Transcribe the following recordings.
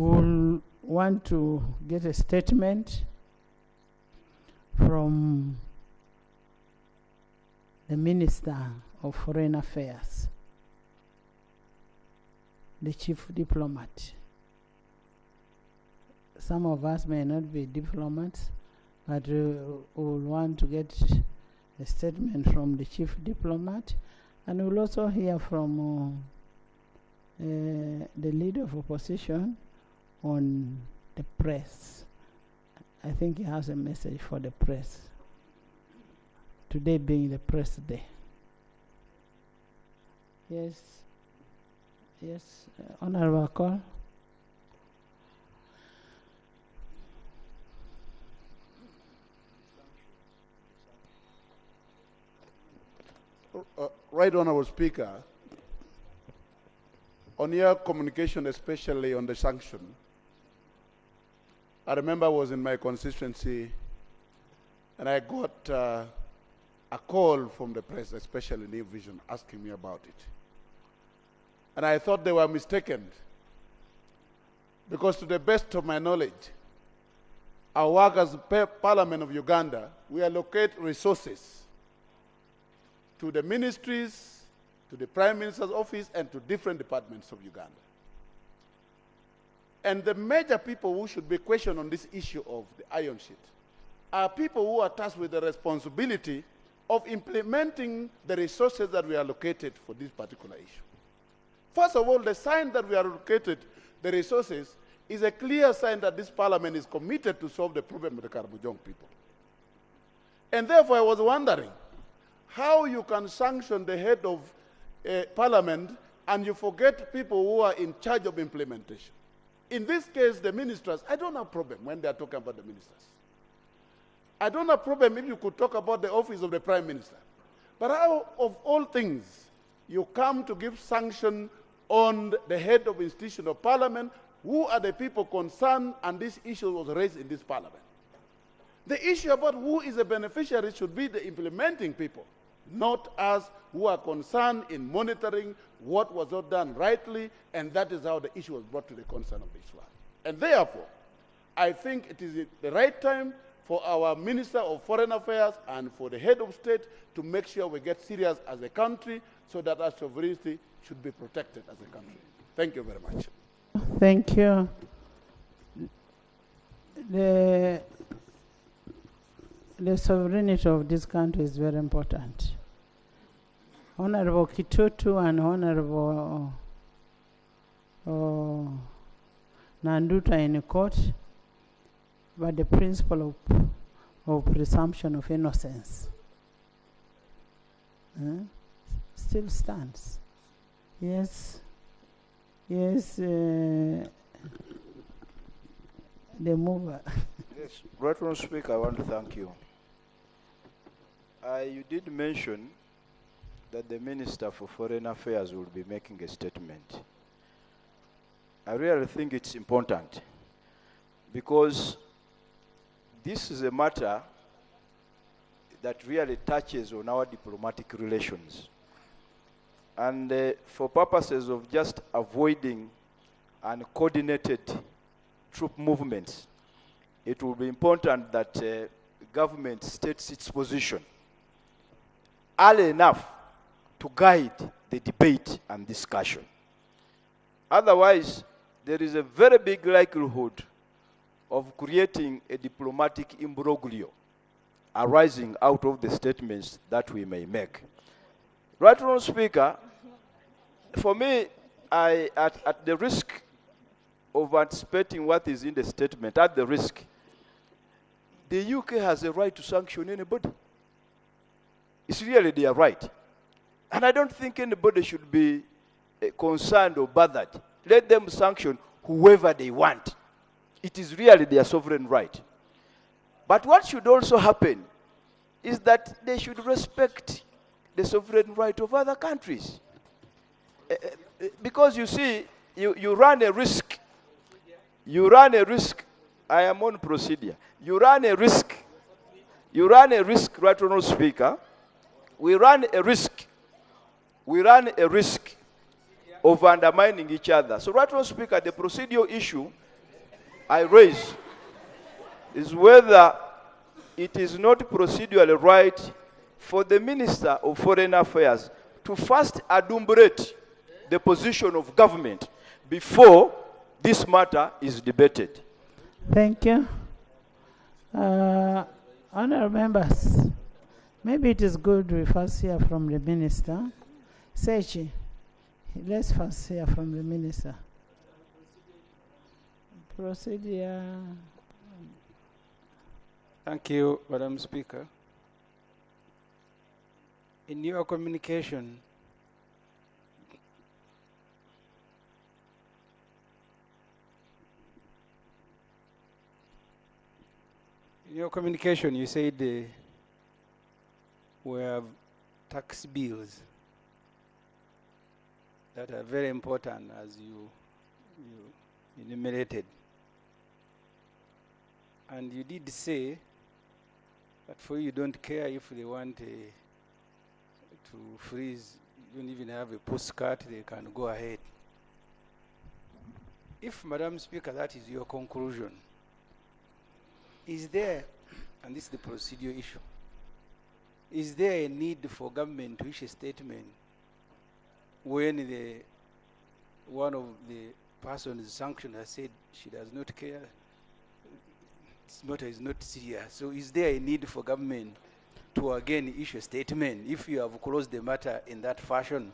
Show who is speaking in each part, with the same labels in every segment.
Speaker 1: we'll want to get a statement from the Minister of Foreign Affairs, the chief diplomat. Some of us may not be diplomats, but we'll want to get a statement from the chief diplomat, and we'll also hear from the leader of opposition on the press. I think he has a message for the press, today being the press day. Yes, Honorable Call.
Speaker 2: Right Honorable Speaker, on your communication, especially on the sanction, I remember I was in my constituency and I got a call from the press, especially New Vision, asking me about it. And I thought they were mistaken, because to the best of my knowledge, our work as Parliament of Uganda, we allocate resources to the ministries, to the Prime Minister's office, and to different departments of Uganda. And the major people who should be questioned on this issue of the iron sheet are people who are tasked with the responsibility of implementing the resources that we allocated for this particular issue. First of all, the sign that we allocated the resources is a clear sign that this Parliament is committed to solve the problem of the Karamojong people. And therefore, I was wondering how you can sanction the head of Parliament and you forget people who are in charge of implementation. In this case, the ministers, I don't have a problem when they are talking about the ministers. I don't have a problem if you could talk about the office of the Prime Minister. But how, of all things, you come to give sanction on the head of institution of Parliament, who are the people concerned, and this issue was raised in this Parliament. The issue about who is a beneficiary should be the implementing people, not us who are concerned in monitoring what was not done rightly, and that is how the issue was brought to the concern of this one. And therefore, I think it is the right time for our Minister of Foreign Affairs and for the head of state to make sure we get serious as a country so that our sovereignty should be protected as a country. Thank you very much.
Speaker 1: Thank you. The sovereignty of this country is very important. Honorable Kitutu and Honorable Nanduta in court, but the principle of presumption of innocence still stands. Yes, the mover.
Speaker 3: Yes, Right Honourable Speaker, I want to thank you. You did mention that the Minister for Foreign Affairs will be making a statement. I really think it's important because this is a matter that really touches on our diplomatic relations. And for purposes of just avoiding uncoordinated troop movements, it will be important that government states its position early enough to guide the debate and discussion. Otherwise, there is a very big likelihood of creating a diplomatic imbroglio arising out of the statements that we may make. Right Honourable Speaker, for me, at the risk of anticipating what is in the statement, at the risk, the UK has a right to sanction anybody. It's really their right. And I don't think anybody should be concerned or bothered. Let them sanction whoever they want. It is really their sovereign right. But what should also happen is that they should respect the sovereign right of other countries. Because you see, you run a risk. You run a risk. I am on procedure. You run a risk. You run a risk, Right Honourable Speaker. We run a risk. We run a risk of undermining each other. So, Right Honourable Speaker, the procedural issue I raise is whether it is not procedurally right for the Minister of Foreign Affairs to first adumbrate the position of government before this matter is debated.
Speaker 1: Thank you. Honourable members, maybe it is good we first hear from the Minister. Sechi, let's first hear from the Minister. Procedure.
Speaker 4: Thank you, Madam Speaker. In your communication, you said we have tax bills that are very important, as you enumerated. And you did say that for you don't care if they want to freeze, you don't even have a postcard, they can go ahead. If, Madam Speaker, that is your conclusion, is there, and this is the procedure issue, is there a need for government to issue a statement when one of the persons sanctioned has said she does not care? This matter is not serious. So is there a need for government to again issue a statement if you have closed the matter in that fashion?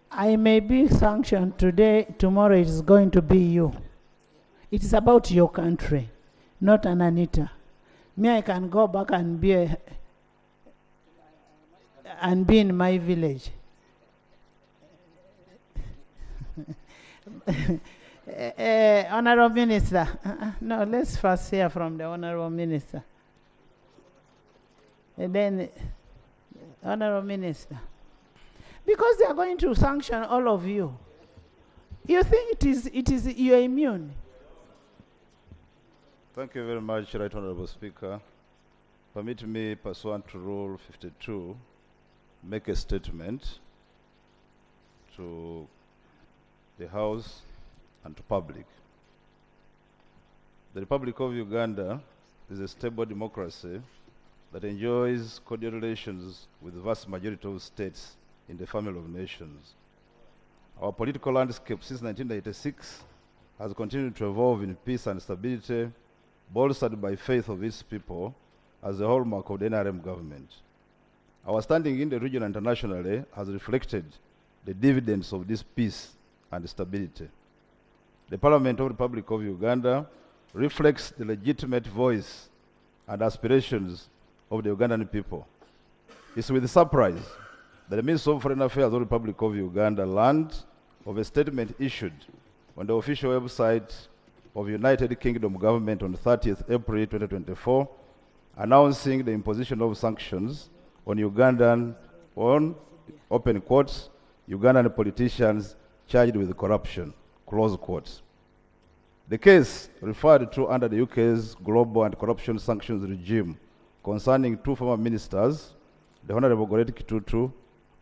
Speaker 1: I may be sanctioned today, tomorrow it is going to be you. It is about your country, not an Anita. Me, I can go back and be in my village. Honourable Minister, no, let's first hear from the Honourable Minister. And then, Honourable Minister, because they are going to sanction all of you. You think it is you are immune?
Speaker 5: Thank you very much, Right Honourable Speaker. Permit me, pursuant to Rule 52, make a statement to the House and to public. The Republic of Uganda is a stable democracy that enjoys cordial relations with the vast majority of states in the family of nations. Our political landscape since 1996 has continued to evolve in peace and stability, bolstered by faith of its people as the hallmark of the NRM government. Our standing in the region internationally has reflected the dividends of this peace and stability. The Parliament of the Republic of Uganda reflects the legitimate voice and aspirations of the Ugandan people. It's with surprise that the Minister of Foreign Affairs of the Republic of Uganda learned of a statement issued on the official website of United Kingdom government on 30th April 2024, announcing the imposition of sanctions on Ugandan, open quotes, Ugandan politicians charged with corruption, close quotes. The case referred to under the UK's global anti-corruption sanctions regime concerning two former ministers, the Honourable Goretti Kitutu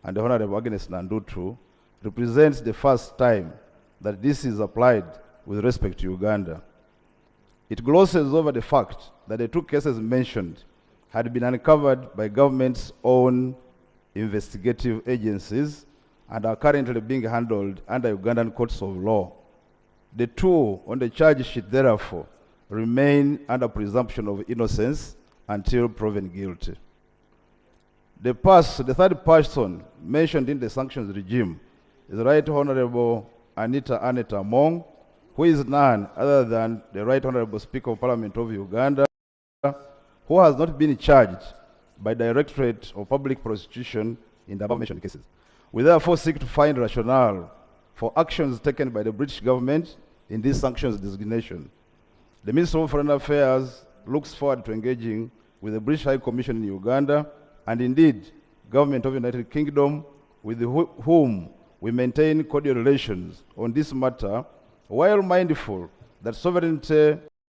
Speaker 5: and the Honourable Agnes Nandutu, represents the first time that this is applied with respect to Uganda. It glosses over the fact that the two cases mentioned had been uncovered by government's own investigative agencies and are currently being handled under Ugandan courts of law. The two on the charge sheet, therefore, remain under presumption of innocence until proven guilty. The third person mentioned in the sanctions regime is Right Honourable Anita Among, who is none other than the Right Honourable Speaker of Parliament of Uganda, who has not been charged by Directorate of Public Prosecution in the above-mentioned cases. We therefore seek to find rationale for actions taken by the British government in this sanctions designation. The Minister of Foreign Affairs looks forward to engaging with the British High Commission in Uganda and indeed Government of the United Kingdom, with whom we maintain cordial relations on this matter, while mindful that sovereignty